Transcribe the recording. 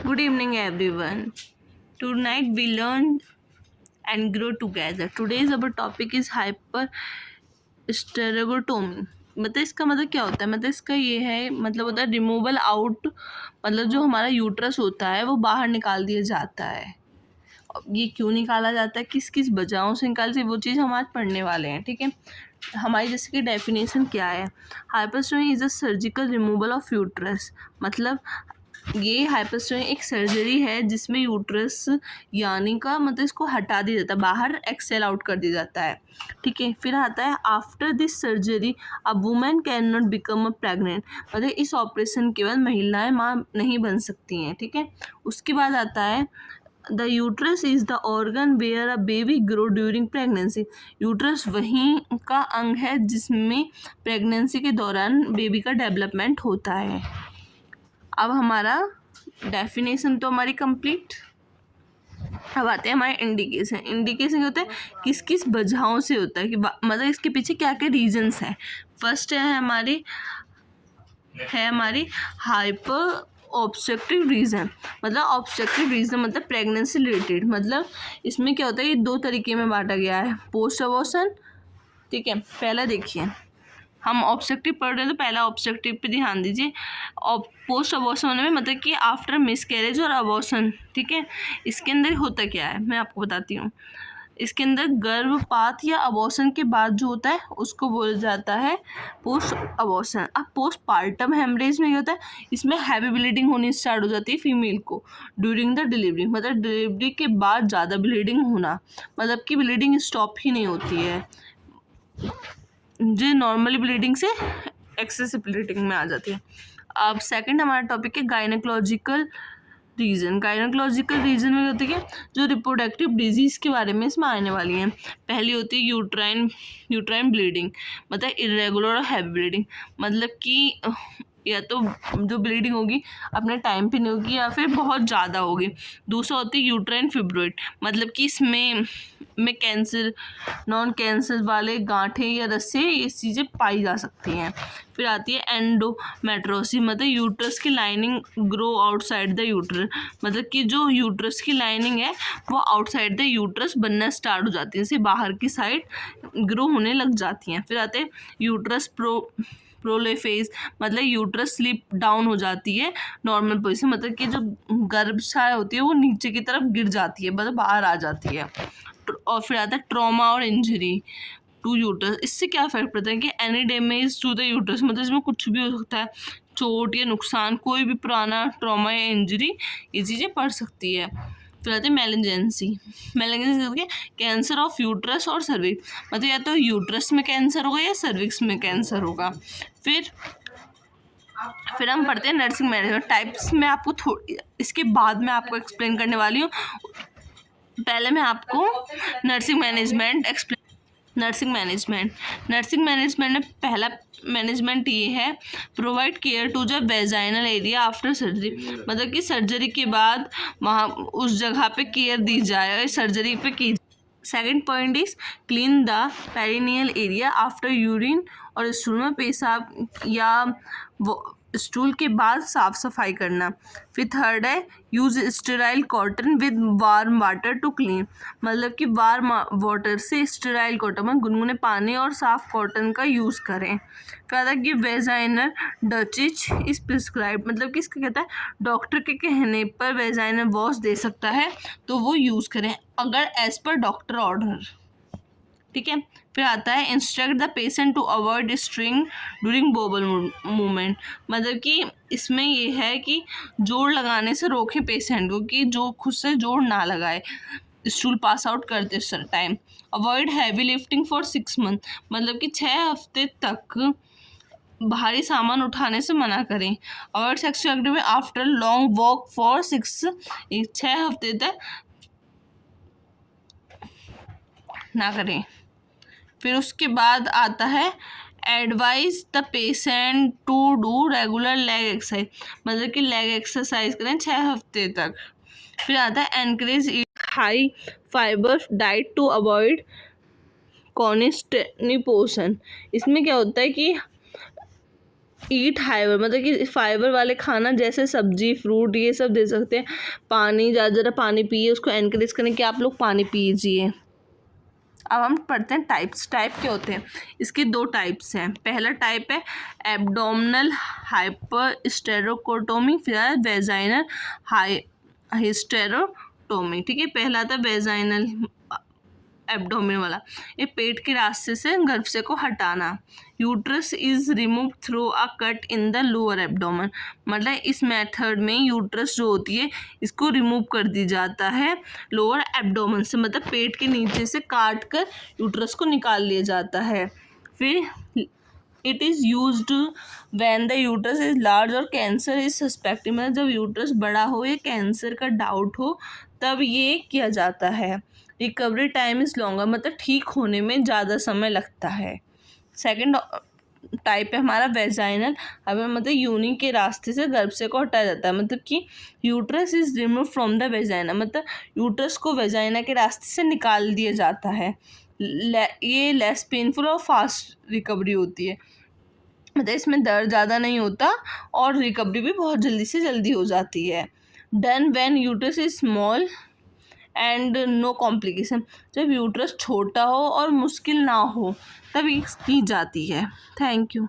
Good evening, everyone. Tonight we learn and grow together. Today's our topic is hyperstereotomy. मतलब इसका मतलब क्या होता है? मतलब इसका ये है, मतलब होता है रिमूवल आउट, मतलब जो हमारा यूट्रस होता है वो बाहर निकाल दिया जाता है। अब ये क्यों निकाला जाता है, किस किस वजहों से निकालते हैं, वो चीज़ हम आज पढ़ने वाले हैं। ठीक है, हमारी जैसे कि डेफिनेशन क्या है? Hysterectomy is a surgical removal of uterus. मतलब ये हाइपरस्टोमी एक सर्जरी है जिसमें यूट्रस यानी का मतलब इसको हटा दिया जाता है, बाहर एक्सेल आउट कर दिया जाता है। ठीक है, फिर आता है after this surgery a women can not become a pregnant. मतलब इस ऑपरेशन के बाद महिलाएं माँ नहीं बन सकती हैं। ठीक है, उसके बाद आता है the uterus is the organ where a baby grow during pregnancy. Uterus वहीं का अंग है जिसमें प्रेगनेंसी के दौरान बेबी का डेवलपमेंट होता है। अब हमारा डेफिनेशन तो हमारी कंप्लीट। अब आते हैं हमारे इंडिकेशन। इंडिकेशन क्या होता है, किस किस वजहों से होता है कि मतलब इसके पीछे क्या क्या रीजंस हैं। फर्स्ट है हमारी हाइपर ऑब्स्ट्रक्टिव रीज़न। मतलब ऑब्स्ट्रक्टिव रीज़न मतलब प्रेगनेंसी रिलेटेड। मतलब इसमें क्या होता है, ये दो तरीके में बांटा गया है, पोस्ट अबॉर्शन। ठीक है, पहला देखिए, हम ऑब्स्ट्रक्टिव पढ़ रहे हैं तो पहला ऑब्स्ट्रक्टिव पे ध्यान दीजिए। और पोस्ट अबॉर्शन होने में मतलब कि आफ्टर मिस कैरेज और अबॉर्शन। ठीक है, इसके अंदर होता क्या है मैं आपको बताती हूँ। इसके अंदर गर्भपात या अबॉर्शन के बाद जो होता है उसको बोला जाता है पोस्ट अबॉर्शन। अब पोस्ट पार्टम हेमरेज में क्या होता है, इसमें हैवी ब्लीडिंग होनी स्टार्ट हो जाती है फीमेल को ड्यूरिंग द डिलीवरी। मतलब डिलीवरी के बाद ज़्यादा ब्लीडिंग होना, मतलब कि ब्लीडिंग स्टॉप ही नहीं होती है, जो नॉर्मली ब्लीडिंग से एक्सेसिव ब्लीडिंग में आ जाती है। अब सेकंड हमारा टॉपिक है गायनेकोलॉजिकल रीजन। गायनेकोलॉजिकल रीजन में होती है जो रिप्रोडक्टिव डिजीज़ के बारे में इसमें आने वाली हैं। पहली होती है यूट्राइन ब्लीडिंग, मतलब इरेगुलर और हैवी ब्लीडिंग। मतलब कि या तो जो ब्लीडिंग होगी अपने टाइम पे नहीं होगी या फिर बहुत ज़्यादा होगी। दूसरा होती है यूट्राइन फिब्रोइड, मतलब कि इसमें कैंसर, नॉन कैंसर वाले गांठें या रस्से ये चीज़ें पाई जा सकती हैं। फिर आती है एंडोमेट्रोसिस, मतलब यूट्रस की lining grow outside the uterus. मतलब कि जो यूट्रस की लाइनिंग है वो आउटसाइड द यूट्रस बनना स्टार्ट हो जाती है, जैसे बाहर की साइड ग्रो होने लग जाती हैं। फिर आते हैं यूट्रस प्रोलेफेज, मतलब यूट्रस स्लिप डाउन हो जाती है नॉर्मल पोजिशन, मतलब कि जो गर्भाशय होती है वो नीचे की तरफ गिर जाती है, मतलब बाहर आ जाती है। और फिर आता है ट्रॉमा और इंजरी टू यूट्रस। इससे क्या फ़र्क पड़ता है कि any damage to the uterus, मतलब इसमें कुछ भी हो सकता है, चोट या नुकसान, कोई भी पुराना ट्रॉमा या इंजरी ये चीज़ें पड़ सकती है। फिर आते हैं मेलिजेंसी। मेलिजेंसी कैंसर ऑफ यूट्रस और सर्विक्स, मतलब या तो यूट्रस में कैंसर होगा या सर्विक्स में कैंसर होगा। फिर हम पढ़ते हैं नर्सिंग मैनेजमेंट टाइप्स में। आपको इसके बाद मैं आपको एक्सप्लेन करने वाली हूँ। पहले मैं आपको नर्सिंग मैनेजमेंट में पहला मैनेजमेंट ये है, provide care to the vaginal area after surgery. मतलब कि सर्जरी के बाद वहाँ उस जगह पे केयर दी जाए, सर्जरी पे की। Second point is clean the perineal area after urine, और स्टूल में पेशाब या स्टूल के बाद साफ सफाई करना। फिर थर्ड है use sterile cotton with warm water to clean, मतलब कि वार्म वाटर से स्टेराइल कॉटन में गुनगुने पानी और साफ कॉटन का यूज़ करें। फिर आता है कि वेजाइनल डचिज इज प्रिस्क्राइब, मतलब कि इसका कहता है डॉक्टर के कहने पर वेजाइनल वॉश दे सकता है तो वो यूज़ करें अगर एज पर डॉक्टर ऑर्डर। ठीक है, फिर आता है instruct the patient to avoid straining during bowel movement. मतलब कि इसमें ये है कि जोड़ लगाने से रोके पेशेंट को कि जो खुद से जोड़ ना लगाए स्टूल पास आउट करते time. Avoid heavy lifting for 6 month, मतलब कि 6 हफ्ते तक भारी सामान उठाने से मना करें। Avoid sexual activity after long walk for 6 हफ्ते तक ना करें। फिर उसके बाद आता है advise the patient to do regular leg exercise, मतलब कि लेग एक्सरसाइज करें 6 हफ्ते तक। फिर आता है encourage high fibre diet to avoid constipation. इसमें क्या होता है कि ईट फाइबर, मतलब कि फाइबर वाले खाना जैसे सब्जी फ्रूट ये सब दे सकते हैं। पानी ज़्यादा पानी पिए, उसको एनकरेज करें कि आप लोग पानी पीजिए। अब हम पढ़ते हैं टाइप्स। टाइप क्या होते हैं इसके? 2 टाइप्स हैं। पहला टाइप है एब्डोमिनल हाइपरस्टेरोकोटोमी, फिर है वेजाइनल हिस्टेरोटोमी। ठीक है, पहला था वेजाइनल एब्डोमेन वाला, ये पेट के रास्ते से गर्भाशय को हटाना। Uterus is remove through a cut in the lower abdomen, मतलब इस मेथड में यूट्रस जो होती है इसको रिमूव कर दी जाता है लोअर एब्डोमेन से, मतलब पेट के नीचे से काट कर यूट्रस को निकाल लिया जाता है। फिर it is used when the uterus is large और कैंसर इज सस्पेक्टेड, मतलब जब यूट्रस बड़ा हो या कैंसर का डाउट हो तब ये किया जाता है। रिकवरी टाइम इज़ लॉन्गर, मतलब ठीक होने में ज़्यादा समय लगता है। सेकंड टाइप है हमारा वेजाइनल, हमें मतलब यूनि के रास्ते से गर्भाशय को हटाया जाता है, मतलब कि uterus is remove from the vagina, मतलब यूट्रस को वेजाइना के रास्ते से निकाल दिया जाता है। ये लेस पेनफुल और फास्ट रिकवरी होती है, मतलब इसमें दर्द ज़्यादा नहीं होता और रिकवरी भी बहुत जल्दी से जल्दी हो जाती है। Done when uterus is small and no complication, जब यूट्रस छोटा हो और मुश्किल ना हो तब की जाती है। Thank you.